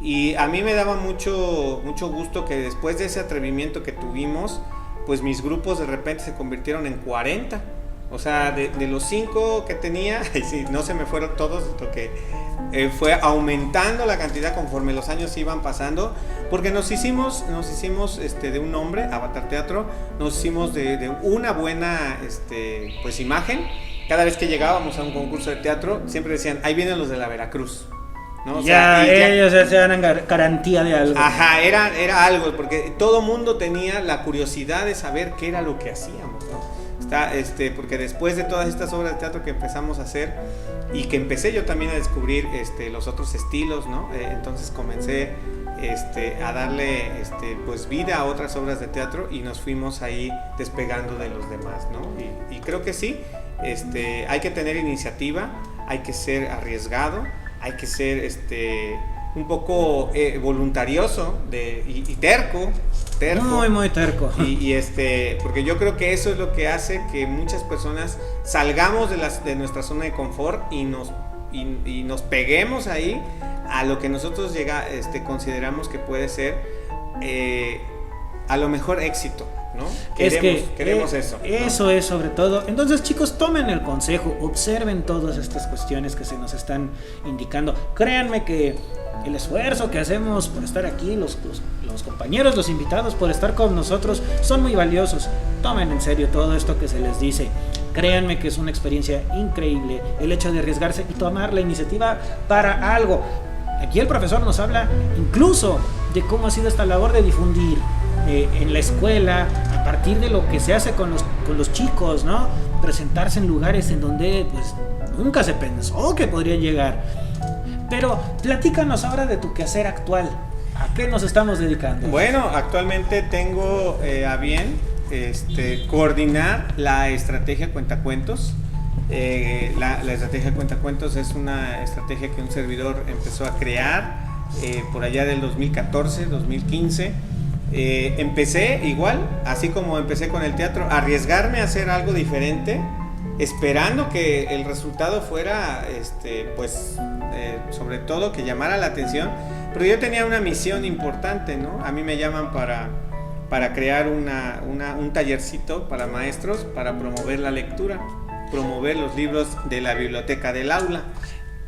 Y a mí me daba mucho gusto que después de ese atrevimiento que tuvimos, pues mis grupos de repente se convirtieron en 40. O sea, de los 5 que tenía, sí, no se me fueron todos, lo que fue aumentando la cantidad conforme los años iban pasando, porque nos hicimos de un nombre, Avatar Teatro, nos hicimos de una buena pues imagen. Cada vez que llegábamos a un concurso de teatro, siempre decían, ahí vienen los de la Veracruz, ¿no? O sea, ellos ya se dan garantía de algo. Ajá, era algo, porque todo mundo tenía la curiosidad de saber qué era lo que hacíamos, ¿no? Porque después de todas estas obras de teatro que empezamos a hacer y que empecé yo también a descubrir los otros estilos, ¿no? Entonces comencé a darle pues vida a otras obras de teatro y nos fuimos ahí despegando de los demás, ¿no? Y creo que sí, hay que tener iniciativa, hay que ser arriesgado, hay que ser un poco voluntarioso y terco. Muy terco. Porque yo creo que eso es lo que hace que muchas personas salgamos de nuestra zona de confort y nos peguemos ahí a lo que nosotros consideramos que puede ser a lo mejor éxito, ¿no? Queremos eso, ¿no? Eso es sobre todo. Entonces, chicos, tomen el consejo, observen todas estas cuestiones que se nos están indicando. Créanme que el esfuerzo que hacemos por estar aquí, los compañeros, los invitados, por estar con nosotros, son muy valiosos. Tomen en serio todo esto que se les dice. Créanme que es una experiencia increíble el hecho de arriesgarse y tomar la iniciativa para algo. Aquí el profesor nos habla incluso de cómo ha sido esta labor de difundir en la escuela, a partir de lo que se hace con los chicos, ¿no? Presentarse en lugares en donde pues nunca se pensó que podrían llegar. Pero platícanos ahora de tu quehacer actual. ¿A qué nos estamos dedicando? Bueno, actualmente tengo a bien coordinar la estrategia Cuentacuentos. La estrategia Cuentacuentos es una estrategia que un servidor empezó a crear por allá del 2014, 2015. Empecé igual, así como empecé con el teatro, a arriesgarme a hacer algo diferente, esperando que el resultado fuera, sobre todo que llamara la atención. Pero yo tenía una misión importante, ¿no? A mí me llaman para crear un tallercito para maestros, para promover la lectura, promover los libros de la biblioteca del aula.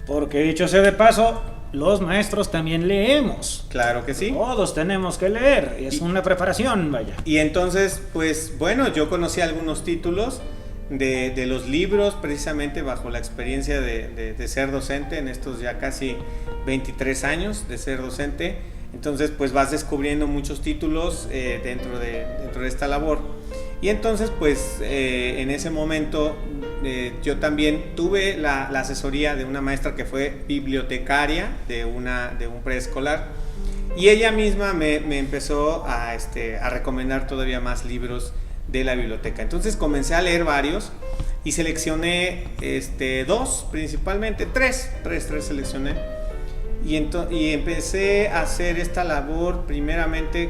Porque dicho sea de paso, los maestros también leemos. Claro que sí. Todos tenemos que leer, es una preparación, vaya. Y entonces, pues bueno, yo conocí algunos títulos de los libros precisamente bajo la experiencia de ser docente en estos ya casi 23 años de ser docente. Entonces pues vas descubriendo muchos títulos dentro de esta labor. Y entonces pues en ese momento yo también tuve la asesoría de una maestra que fue bibliotecaria de un preescolar, y ella misma me empezó a recomendar todavía más libros de la biblioteca. Entonces comencé a leer varios y seleccioné principalmente tres seleccioné, y empecé a hacer esta labor primeramente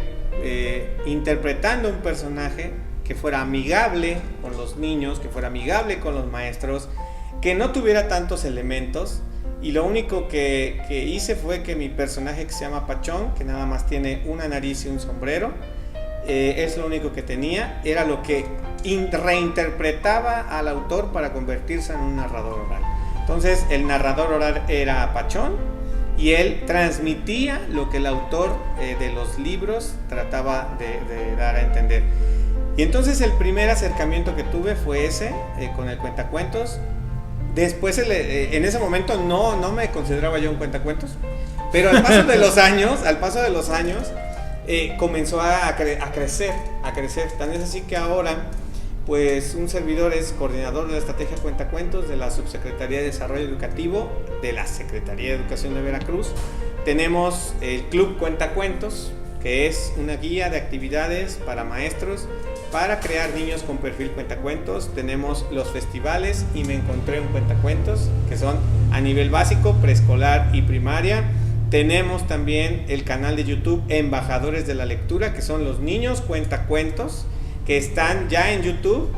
interpretando un personaje que fuera amigable con los niños, que fuera amigable con los maestros, que no tuviera tantos elementos. Y lo único que hice fue que mi personaje, que se llama Pachón, que nada más tiene una nariz y un sombrero, es lo único que tenía, era lo que reinterpretaba al autor para convertirse en un narrador oral. Entonces el narrador oral era Pachón, y él transmitía lo que el autor de los libros trataba de dar a entender. Y entonces el primer acercamiento que tuve fue ese, con el cuentacuentos. Después en ese momento no me consideraba yo un cuentacuentos, pero al paso de los años comenzó a crecer. Tan es así que ahora pues un servidor es coordinador de la estrategia Cuentacuentos de la Subsecretaría de Desarrollo Educativo de la Secretaría de Educación de Veracruz. Tenemos el Club Cuentacuentos, que es una guía de actividades para maestros para crear niños con perfil cuentacuentos. Tenemos los festivales Y Me Encontré un Cuentacuentos, que son a nivel básico, preescolar y primaria. Tenemos también el canal de YouTube Embajadores de la Lectura, que son los niños cuentacuentos que están ya en YouTube,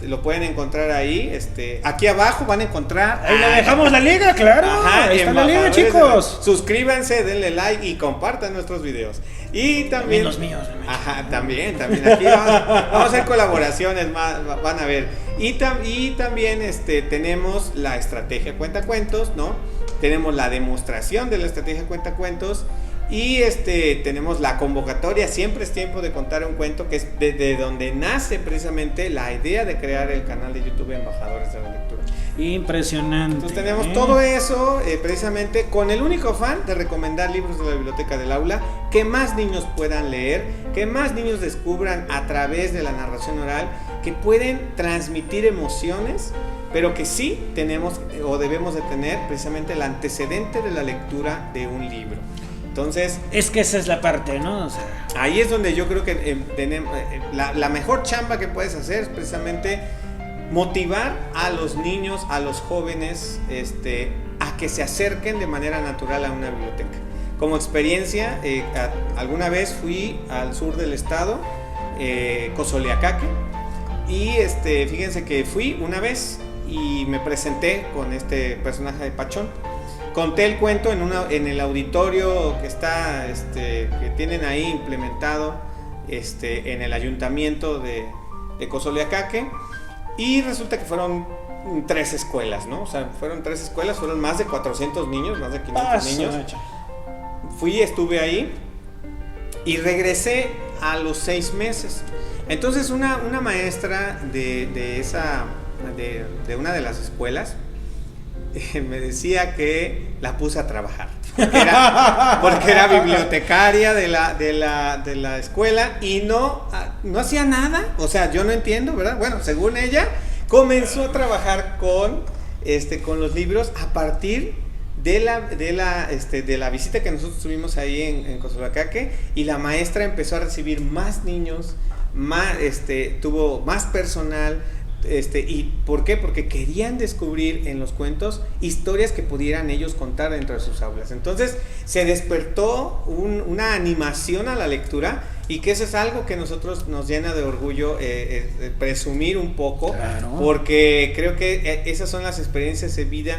lo pueden encontrar ahí, aquí abajo van a encontrar. Ahí le dejamos la liga, claro. Ajá, ahí está la liga, chicos. Suscríbanse, denle like y compartan nuestros videos. Y también los míos. Ajá, también aquí vamos a hacer colaboraciones, van a ver. Y también tenemos la estrategia cuentacuentos, ¿no? Tenemos la demostración de la estrategia cuentacuentos. Y tenemos la convocatoria, siempre es tiempo de contar un cuento, que es de donde nace precisamente la idea de crear el canal de YouTube Embajadores de la Lectura. Impresionante. Entonces tenemos todo eso precisamente con el único afán de recomendar libros de la biblioteca del aula, que más niños puedan leer, que más niños descubran a través de la narración oral, que pueden transmitir emociones, pero que sí tenemos o debemos de tener precisamente el antecedente de la lectura de un libro. Entonces, es que esa es la parte, ¿no? O sea, ahí es donde yo creo que la mejor chamba que puedes hacer es precisamente motivar a los niños, a los jóvenes, a que se acerquen de manera natural a una biblioteca. Como experiencia, alguna vez fui al sur del estado, Cozoleacaque, y fíjense que fui una vez y me presenté con este personaje de Pachón. Conté el cuento en el auditorio que está, que tienen ahí implementado, en el ayuntamiento de Cozoleacaque, y resulta que fueron 3 escuelas, ¿no? O sea, fueron 3 escuelas, fueron más de 400 niños, más de 500 niños. Estuve ahí y regresé a los 6 meses. Entonces una maestra de una de las escuelas me decía que la puse a trabajar porque era bibliotecaria de la escuela y no hacía nada. O sea, yo no entiendo, ¿verdad? Bueno, según ella, comenzó a trabajar con los libros a partir de la visita que nosotros tuvimos ahí en Cozoleacaque, y la maestra empezó a recibir más niños, tuvo más personal. ¿Y por qué? Porque querían descubrir en los cuentos historias que pudieran ellos contar dentro de sus aulas. Entonces se despertó una animación a la lectura, y que eso es algo que nosotros nos llena de orgullo presumir un poco, claro. Porque creo que esas son las experiencias de vida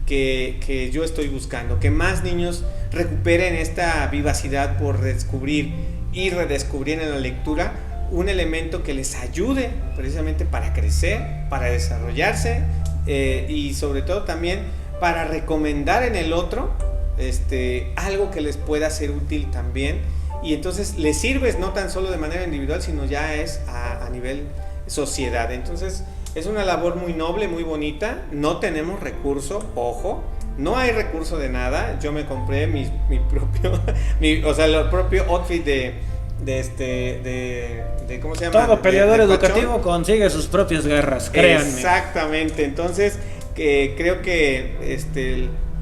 que yo estoy buscando, que más niños recuperen esta vivacidad por descubrir y redescubrir en la lectura un elemento que les ayude precisamente para crecer, para desarrollarse, y sobre todo también para recomendar en el otro algo que les pueda ser útil también, y entonces les sirves no tan solo de manera individual, sino ya es a nivel sociedad. Entonces es una labor muy noble, muy bonita. No tenemos recurso, ojo, no hay recurso de nada. Yo me compré mi propio el propio outfit de ¿cómo se llama? Todo peleador educativo consigue sus propias garras, créanme. Exactamente. Entonces, creo que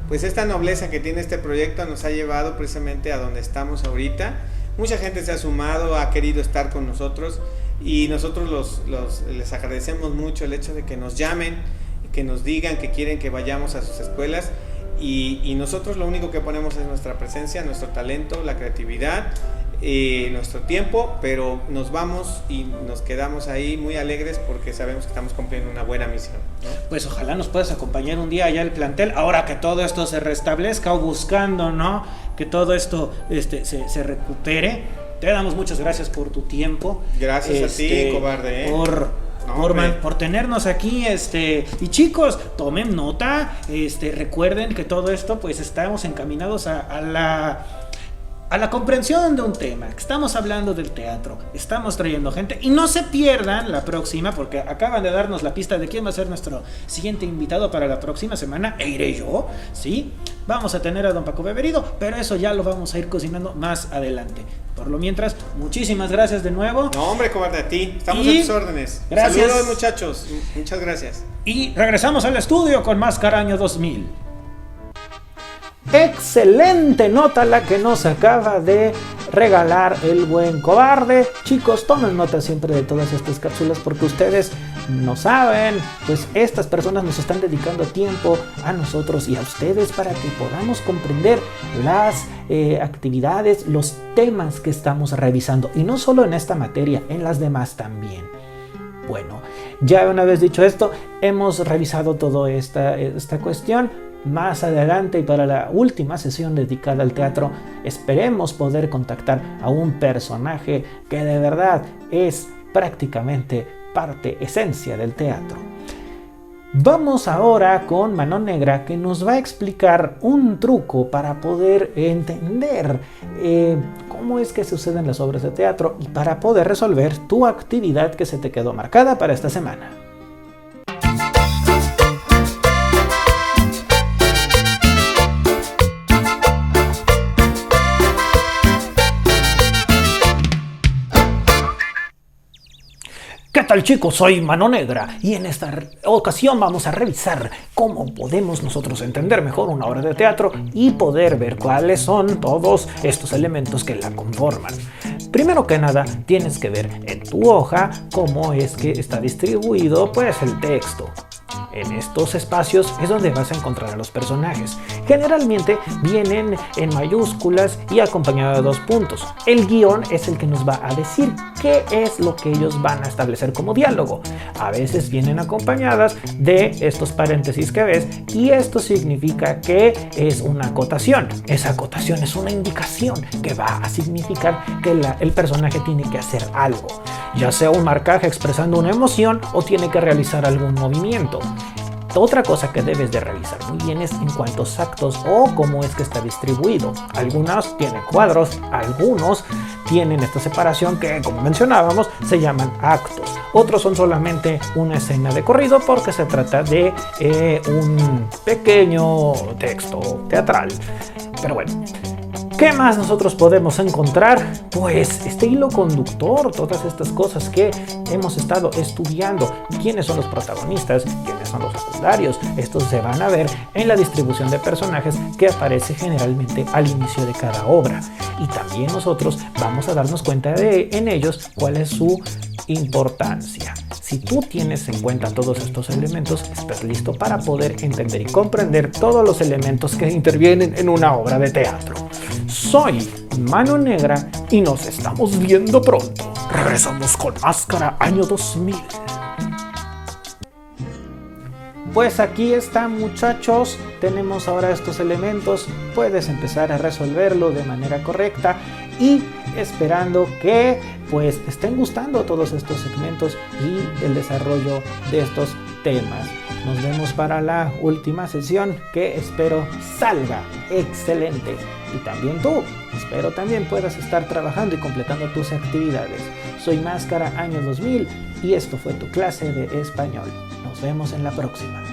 pues esta nobleza que tiene este proyecto nos ha llevado precisamente a donde estamos ahorita. Mucha gente se ha sumado, ha querido estar con nosotros, y nosotros les agradecemos mucho el hecho de que nos llamen, que nos digan que quieren que vayamos a sus escuelas, y nosotros lo único que ponemos es nuestra presencia, nuestro talento, la creatividad, nuestro tiempo, pero nos vamos y nos quedamos ahí muy alegres porque sabemos que estamos cumpliendo una buena misión, ¿no? Pues ojalá nos puedas acompañar un día allá al plantel, ahora que todo esto se restablezca, o buscando, ¿no?, que todo esto se recupere. Te damos muchas gracias por tu tiempo. Gracias a ti, cobarde, por tenernos aquí, y chicos, tomen nota, recuerden que todo esto, pues estamos encaminados a la comprensión de un tema. Estamos hablando del teatro, estamos trayendo gente, y no se pierdan la próxima, porque acaban de darnos la pista de quién va a ser nuestro siguiente invitado para la próxima semana, e iré yo, ¿sí? Vamos a tener a don Paco Beberido, pero eso ya lo vamos a ir cocinando más adelante. Por lo mientras, muchísimas gracias de nuevo. No, hombre, cobarde, a ti, estamos a tus órdenes. Gracias. Saludos, muchachos, muchas gracias. Y regresamos al estudio con más Caraño 2000. Excelente nota la que nos acaba de regalar el buen cobarde. Chicos, tomen nota siempre de todas estas cápsulas porque ustedes no saben, pues estas personas nos están dedicando tiempo a nosotros y a ustedes para que podamos comprender las actividades, los temas que estamos revisando, y no solo en esta materia, en las demás también. Bueno, ya una vez dicho esto, hemos revisado toda esta cuestión. Más adelante y para la última sesión dedicada al teatro, esperemos poder contactar a un personaje que de verdad es prácticamente parte, esencia del teatro. Vamos ahora con Mano Negra, que nos va a explicar un truco para poder entender cómo es que suceden las obras de teatro y para poder resolver tu actividad que se te quedó marcada para esta semana. ¿Qué tal, chicos? Soy Mano Negra y en esta ocasión vamos a revisar cómo podemos nosotros entender mejor una obra de teatro y poder ver cuáles son todos estos elementos que la conforman. Primero que nada, tienes que ver en tu hoja cómo es que está distribuido pues el texto. En estos espacios es donde vas a encontrar a los personajes. Generalmente vienen en mayúsculas y acompañados de 2 puntos. El guión es el que nos va a decir qué es lo que ellos van a establecer como diálogo. A veces vienen acompañadas de estos paréntesis que ves y esto significa que es una acotación. Esa acotación es una indicación que va a significar que el personaje tiene que hacer algo, ya sea un marcaje expresando una emoción o tiene que realizar algún movimiento. Otra cosa que debes de revisar muy bien es en cuántos actos o cómo es que está distribuido. Algunos tienen cuadros, algunos tienen esta separación que, como mencionábamos, se llaman actos. Otros son solamente una escena de corrido porque se trata de un pequeño texto teatral. Pero bueno, ¿qué más nosotros podemos encontrar? Pues este hilo conductor, todas estas cosas que hemos estado estudiando. ¿Quiénes son los protagonistas? ¿Quiénes son los secundarios? Estos se van a ver en la distribución de personajes que aparece generalmente al inicio de cada obra. Y también nosotros vamos a darnos cuenta en ellos cuál es su importancia. Si tú tienes en cuenta todos estos elementos, estás listo para poder entender y comprender todos los elementos que intervienen en una obra de teatro. Soy Mano Negra y nos estamos viendo pronto. Regresamos con Máscara año 2000. Pues aquí están, muchachos, tenemos ahora estos elementos, puedes empezar a resolverlo de manera correcta y esperando que pues te estén gustando todos estos segmentos y el desarrollo de estos temas. Nos vemos para la última sesión que espero salga excelente y también tú, espero también puedas estar trabajando y completando tus actividades. Soy Máscara año 2000 y esto fue tu clase de español. Nos vemos en la próxima.